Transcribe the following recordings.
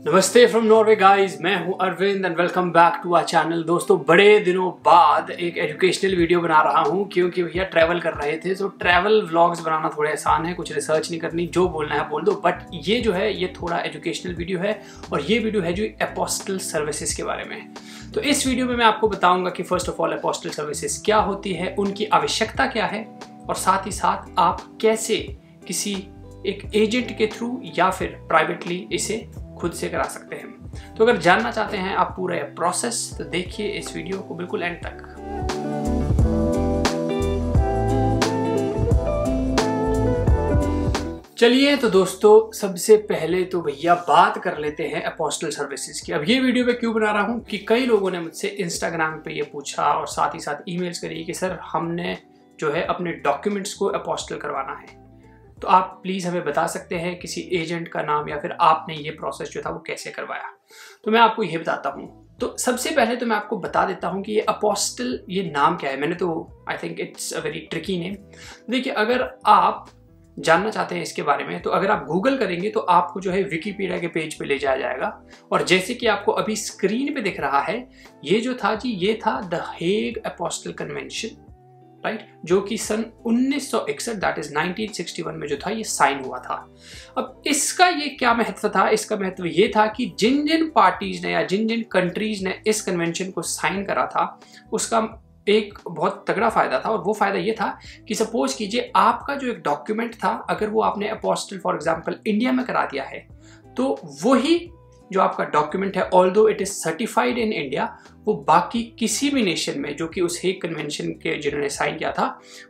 नमस्ते from Norway guys, मैं हूं Arvind and welcome back to our channel. दोस्तों, बड़े दिनों बाद एक एजुकेशनल वीडियो बना रहा हूं क्योंकि भैया ट्रैवल कर रहे थे। तो ट्रैवल व्लॉग्स बनाना थोड़े आसान है, कुछ रिसर्च नहीं करनी, जो बोलना है बोल दो। बट ये जो है ये थोड़ा एजुकेशनल वीडियो है और ये वीडियो है जो अपोस्टल सर्विसेज के बारे में। तो इस वीडियो में मैं आपको बताऊंगा कि first of all apostle services क्या होती है, उनकी आवश्यकता क्या है और साथ ही साथ आप कैसे किसी एक एजेंट के थ्रू या फिर प्राइवेटली इसे खुद से करा सकते हैं। तो अगर जानना चाहते हैं आप पूरा प्रोसेस तो देखिए इस वीडियो को बिल्कुल एंड तक। चलिए तो दोस्तों, सबसे पहले तो भैया बात कर लेते हैं अपोस्टल सर्विसेज की। अब ये वीडियो मैं क्यों बना रहा हूँ कि कई लोगों ने मुझसे इंस्टाग्राम पे ये पूछा और साथ ही साथ ईमेल्स करी कि सर हमने जो है अपने डॉक्यूमेंट्स को अपोस्टल करवाना है, तो आप प्लीज़ हमें बता सकते हैं किसी एजेंट का नाम या फिर आपने ये प्रोसेस जो था वो कैसे करवाया। तो मैं आपको ये बताता हूँ। तो सबसे पहले तो मैं आपको बता देता हूँ कि ये अपोस्टल ये नाम क्या है। मैंने तो I think it's a very tricky name. देखिए, अगर आप जानना चाहते हैं इसके बारे में तो अगर आप गूगल करेंगे तो आपको जो है विकिपीडिया के पेज पे ले जाया जाएगा। और जैसे कि आपको अभी स्क्रीन पे दिख रहा है, ये जो था जी ये था the Hague apostle convention, right, जो कि सन 1961 दैट इज 1961 में जो था ये साइन हुआ था। अब इसका ये क्या महत्व था? इसका महत्व ये था कि जिन जिन पार्टीज ने या जिन जिन कंट्रीज ने इस कन्वेंशन को साइन करा था उसका एक बहुत तगड़ा फायदा था। और वो फायदा ये था कि सपोज कीजिए आपका जो एक डॉक्यूमेंट था, अगर वो आपने अपोस्टल फॉर एग्जांपल इंडिया में करा दिया है, तो वही जो आपका डॉक्यूमेंट है although it is certified in India, वो बाकी किसी भी नेशन में जो कि उस हेग कन्वेंशन के जिन्होंने साइन किया था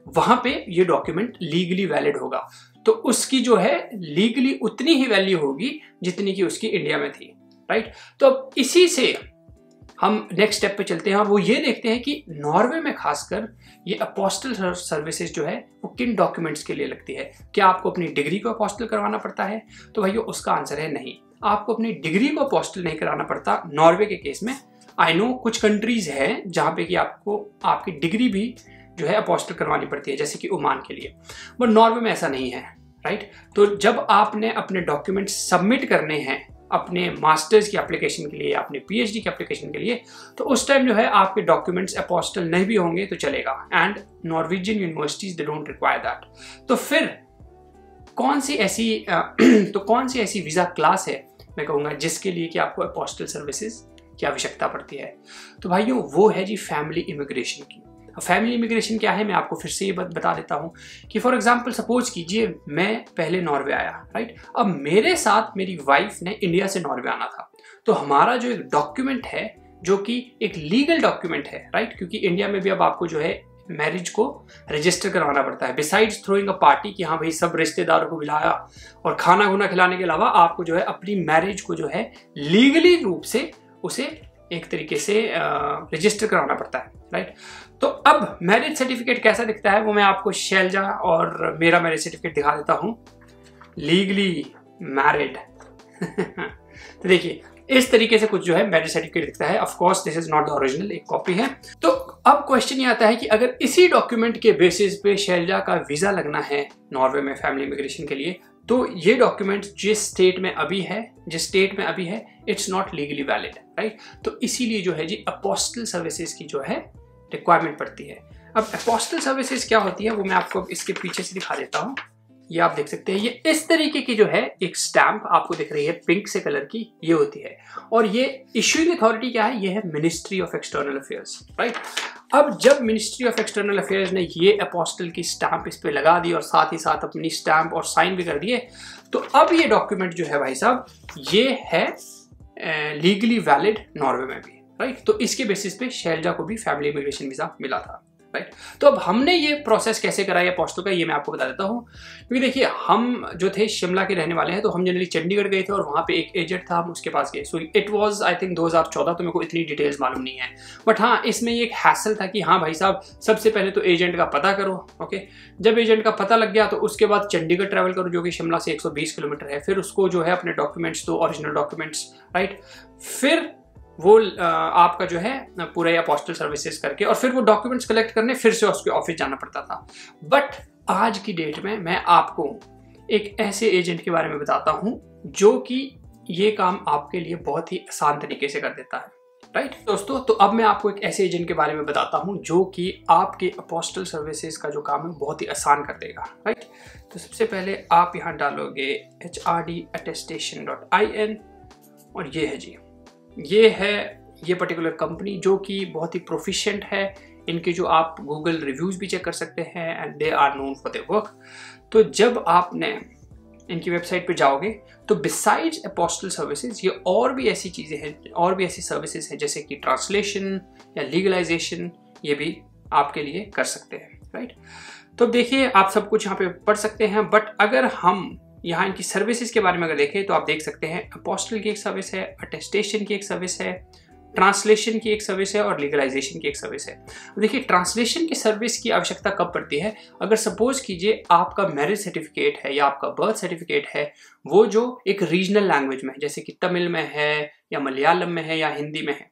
वहां पे ये डॉक्यूमेंट लीगली वैलिड होगा। तो उसकी जो है लीगली उतनी ही वैल्यू होगी जितनी की उसकी इंडिया में थी, राइट। तो अब इसी से हम नेक्स्ट स्टेप पे चलते हैं और वो ये देखते हैं कि नॉर्वे में खासकर ये अपोस्टल सर्विसेज जो है वो किन डॉक्यूमेंट्स के लिए लगती है। क्या आपको अपनी डिग्री को अपोस्टल करवाना पड़ता है? तो भाई उसका आंसर है नहीं, आपको अपनी डिग्री को अपोस्टल नहीं कराना पड़ता नॉर्वे के केस में। आई नो कुछ कंट्रीज हैं जहां पे कि आपको आपकी डिग्री भी जो है अपोस्टल करवानी पड़ती है, जैसे कि ओमान के लिए, बट नॉर्वे में ऐसा नहीं है, राइट। तो जब आपने अपने डॉक्यूमेंट सबमिट करने हैं अपने मास्टर्स की एप्लीकेशन के लिए या अपने पीएचडी की एप्लीकेशन के लिए, तो उस टाइम जो है आपके डॉक्यूमेंट्स अपोस्टल नहीं भी होंगे तो चलेगा। And Norwegian universities they don't require that. तो फिर कौन सी ऐसी वीजा क्लास है मैं कहूँगा जिसके लिए कि आपको अपोस्टल सर्विसेज की आवश्यकता पड़ती है? तो भाइयों वो है जी फैमिली इमिग्रेशन की। फैमिली इमिग्रेशन क्या है मैं आपको फिर से ये बता देता हूँ कि फॉर एग्जांपल सपोज कीजिए मैं पहले नॉर्वे आया, राइट। अब मेरे साथ मेरी वाइफ ने इंडिया से नॉर्वे आना था, तो हमारा जो एक डॉक्यूमेंट है जो कि एक लीगल डॉक्यूमेंट है, राइट, क्योंकि इंडिया में भी अब आपको जो है मैरिज को रजिस्टर करवाना पड़ता है। बिसाइड्स थ्रोइंग अ पार्टी कि हाँ भाई सब रिश्तेदारों को बुलाया और खाना खुना खिलाने के अलावा आपको जो है अपनी मैरिज को जो है लीगली रूप से उसे एक तरीके से रजिस्टर कराना पड़ता है, राइट। तो अब मैरिज सर्टिफिकेट कैसा दिखता है वो मैं आपको शैलजा और मेरा मैरिज सर्टिफिकेट दिखा देता हूँ, लीगली मैरिड। तो देखिए इस तरीके से कुछ जो है मैरिज सर्टिफिकेट दिखता है। Of course this is not the original, एक कॉपी है। तो अब क्वेश्चन ये आता है कि अगर इसी डॉक्यूमेंट के बेसिस पे शैलजा का वीजा लगना है नॉर्वे में फैमिली इमिग्रेशन के लिए, तो ये डॉक्यूमेंट जिस स्टेट में अभी है it's not legally valid, right. तो इसीलिए जो है जी अपोस्टल सर्विसेज की जो है रिक्वायरमेंट पड़ती है। अब अपोस्टल सर्विसेज क्या होती है वो मैं आपको इसके पीछे से दिखा देता हूँ। ये आप देख सकते हैं, ये इस तरीके की जो है एक स्टैंप आपको दिख रही है पिंक से कलर की, ये होती है। और ये इश्यूइंग अथॉरिटी क्या है? ये है ministry of external affairs, right. अब जब मिनिस्ट्री ऑफ एक्सटर्नल अफेयर्स ने ये अपोस्टल की स्टैंप इस पे लगा दी और साथ ही साथ अपनी स्टैंप और साइन भी कर दिए, तो अब ये डॉक्यूमेंट जो है भाई साहब ये है लीगली वैलिड नॉर्वे में भी, राइट। तो इसके बेसिस पे शैलजा को भी फैमिली इमिग्रेशन वीजा मिला था, राइट। तो अब हमने ये प्रोसेस कैसे करा है अपोस्टल का, ये मैं आपको बता देता हूँ। क्योंकि देखिए हम जो थे शिमला के रहने वाले हैं, तो हम जनरली चंडीगढ़ गए थे और वहाँ पे एक एजेंट था, हम उसके पास गए। So it was I think 2014, तो मेरे को इतनी डिटेल्स मालूम नहीं है। बट हाँ, इसमें ये एक हैसल था कि हाँ भाई साहब सबसे पहले तो एजेंट का पता करो, ओके। जब एजेंट का पता लग गया तो उसके बाद चंडीगढ़ ट्रैवल करो जो कि शिमला से 120 किलोमीटर है। फिर उसको जो है अपने डॉक्यूमेंट्स दो, ओरिजिनल डॉक्यूमेंट्स, राइट। फिर वो आपका जो है पूरा अपोस्टल सर्विसेज करके और फिर वो डॉक्यूमेंट्स कलेक्ट करने फिर से उसके ऑफिस जाना पड़ता था। बट आज की डेट में मैं आपको एक ऐसे एजेंट के बारे में बताता हूँ जो कि ये काम आपके लिए बहुत ही आसान तरीके से कर देता है। राइट दोस्तों, तो अब मैं आपको एक ऐसे एजेंट के बारे में बताता हूं जो कि आपके अपोस्टल सर्विसेज का जो काम है बहुत ही आसान कर देगा। राइट, तो सबसे पहले आप यहां डालोगे hrdattestation.in और ये है जी, ये है ये पर्टिकुलर कंपनी जो कि बहुत ही प्रोफिशिएंट है। इनके जो आप गूगल रिव्यूज भी चेक कर सकते हैं and they are known for their work. तो जब आपने इनकी वेबसाइट पे जाओगे तो बिसाइड्स अपोस्टल सर्विसेज ये और भी ऐसी चीज़ें हैं, और भी ऐसी सर्विसेज हैं जैसे कि ट्रांसलेशन या लीगलाइजेशन, ये भी आपके लिए कर सकते हैं। राइट, तो देखिए आप सब कुछ यहाँ पे पढ़ सकते हैं, बट अगर हम यहाँ इनकी सर्विसेज के बारे में अगर देखें तो आप देख सकते हैं अपोस्टल की एक सर्विस है, अटेस्टेशन की एक सर्विस है, ट्रांसलेशन की एक सर्विस है और लीगलाइजेशन की एक सर्विस है। देखिए ट्रांसलेशन की सर्विस की आवश्यकता कब पड़ती है, अगर सपोज कीजिए आपका मैरिज सर्टिफिकेट है या आपका बर्थ सर्टिफिकेट है वो जो एक रीजनल लैंग्वेज में है, जैसे कि तमिल में है या मलयालम में है या हिंदी में है,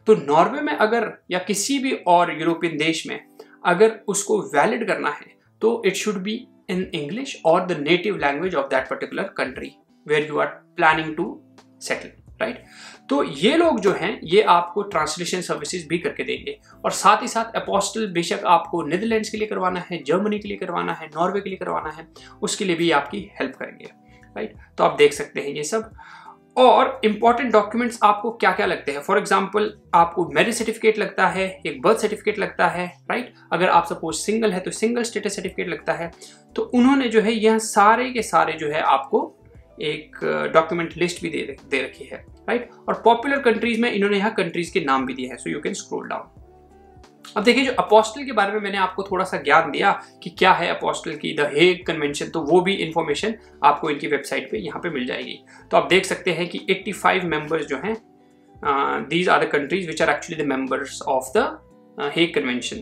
तो नॉर्वे में अगर या किसी भी और यूरोपियन देश में अगर उसको वैलिड करना है तो it should be in English और the native language of that particular country where you are planning to settle. Right, तो ये लोग जो हैं ये आपको ट्रांसलेशन सर्विसेज भी करके देंगे, और साथ ही साथ अपोस्टल बेशक आपको नीदरलैंड्स के लिए करवाना है, जर्मनी के लिए करवाना है, नॉर्वे के लिए करवाना है, उसके लिए भी आपकी हेल्प करेंगे। राइट, तो आप देख सकते हैं ये सब। और इंपॉर्टेंट डॉक्यूमेंट्स आपको क्या क्या लगते हैं, फॉर एग्जाम्पल आपको मैरिज सर्टिफिकेट लगता है, एक बर्थ सर्टिफिकेट लगता है। राइट, अगर आप सपोज सिंगल है तो सिंगल स्टेटस सर्टिफिकेट लगता है। तो उन्होंने जो है यह सारे के सारे जो है आपको एक डॉक्यूमेंट लिस्ट भी दे रखी है। राइट, और पॉपुलर कंट्रीज में इन्होंने यहाँ कंट्रीज के नाम भी दिए हैं, so you can scroll down. अब देखिए जो अपोस्टल के बारे में मैंने आपको थोड़ा सा ज्ञान दिया कि क्या है अपोस्टल की द हेग कन्वेंशन, तो वो भी इंफॉर्मेशन आपको इनकी वेबसाइट पे यहाँ पे मिल जाएगी। तो आप देख सकते हैं कि 85 मेंबर्स जो हैं, these are the countries which are actually the members of the Hague convention.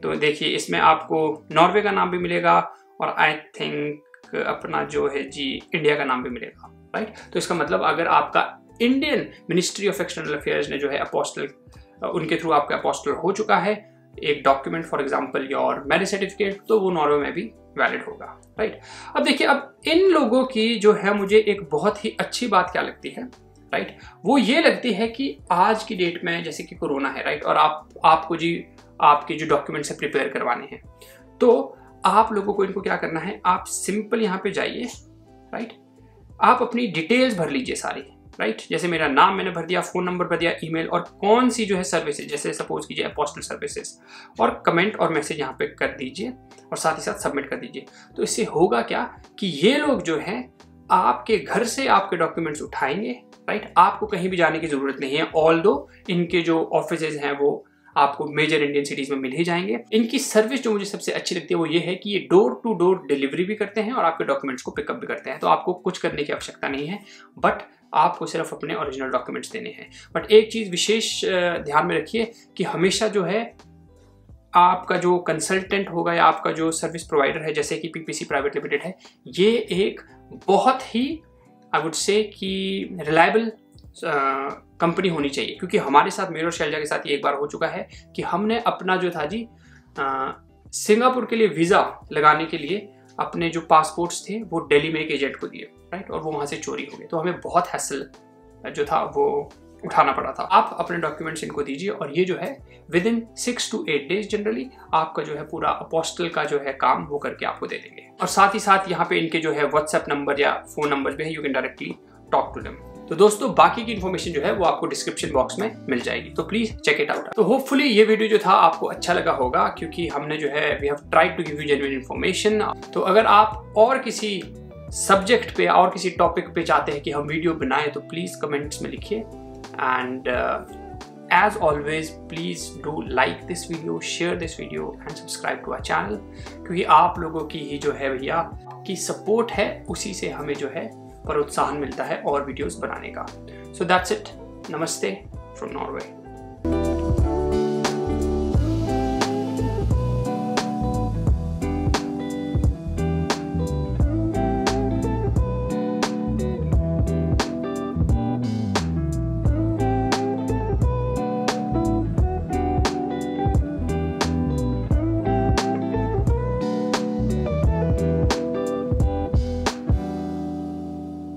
तो देखिए इसमें आपको नॉर्वे का नाम भी मिलेगा और आई थिंक अपना जो है जी इंडिया का नाम भी मिलेगा। राइट, तो इसका मतलब अगर आपका Indian ministry of external affairs ने जो है अपोस्टल, उनके थ्रू आपका अपोस्टल हो चुका है एक document, for example your marriage certificate, तो वो नॉर्वे में भी वैलिड होगा। राइट, अब देखिए अब इन लोगों की जो है मुझे एक बहुत ही अच्छी बात क्या लगती है, राइट, वो ये लगती है कि आज की डेट में जैसे कि कोरोना है, राइट, और आपको जी आपके जो डॉक्यूमेंट्स है प्रिपेयर करवाने हैं, तो आप लोगों को इनको क्या करना है, आप सिंपल यहाँ पे जाइए। राइट, आप अपनी डिटेल्स भर लीजिए सारी। राइट, जैसे मेरा नाम मैंने भर दिया, फोन नंबर भर दिया, ईमेल, और कौन सी जो है सर्विसेज, जैसे सपोज कीजिए अपोस्टल सर्विसेज, और कमेंट और मैसेज यहाँ पे कर दीजिए और साथ ही साथ सबमिट कर दीजिए। तो इससे होगा क्या कि ये लोग जो हैं आपके घर से आपके डॉक्यूमेंट्स उठाएंगे। राइट, आपको कहीं भी जाने की जरूरत नहीं है, ऑल्दो इनके जो ऑफिसेज हैं वो आपको मेजर इंडियन सिटीज में मिल ही जाएंगे। इनकी सर्विस जो मुझे सबसे अच्छी लगती है वो ये है कि ये डोर टू डोर डिलीवरी भी करते हैं और आपके डॉक्यूमेंट्स को पिकअप भी करते हैं। तो आपको कुछ करने की आवश्यकता नहीं है, बट आपको सिर्फ अपने ओरिजिनल डॉक्यूमेंट्स देने हैं। बट एक चीज़ विशेष ध्यान में रखिए कि हमेशा जो है आपका जो कंसल्टेंट होगा या आपका जो सर्विस प्रोवाइडर है, जैसे कि पीपीसी प्राइवेट लिमिटेड है, ये एक बहुत ही आई वुड से कि रिलायबल कंपनी होनी चाहिए। क्योंकि हमारे साथ, मेरे और शैलजा के साथ ये एक बार हो चुका है कि हमने अपना जो था जी सिंगापुर के लिए वीज़ा लगाने के लिए अपने जो पासपोर्ट्स थे वो दिल्ली में एक एजेंट को दिए। राइट, और वो वहाँ से चोरी हो गए, तो हमें बहुत हैसल जो था वो उठाना पड़ा था। आप अपने डॉक्यूमेंट्स इनको दीजिए और ये जो है with in 6 to 8 days generally आपका जो है पूरा अपोस्टल का जो है काम वो करके आपको दे देंगे। और साथ ही साथ यहाँ पे इनके जो है व्हाट्सएप नंबर या फोन नंबर भी है, you can directly talk to them. तो दोस्तों बाकी की इन्फॉर्मेशन जो है वो आपको डिस्क्रिप्शन बॉक्स में मिल जाएगी, तो प्लीज चेक इट आउट। तो होपफुली ये वीडियो जो था आपको अच्छा लगा होगा, क्योंकि हमने जो है we have tried to give you genuine information. तो अगर आप और किसी सब्जेक्ट पे और किसी टॉपिक पे चाहते हैं कि हम वीडियो बनाएं तो प्लीज कमेंट्स में लिखिए। And as always please do like this video, share this video and subscribe to our channel, क्योंकि आप लोगों की ही जो है भैया की सपोर्ट है, उसी से हमें जो है प्रोत्साहन मिलता है और वीडियोस बनाने का। So that's it. Namaste from Norway.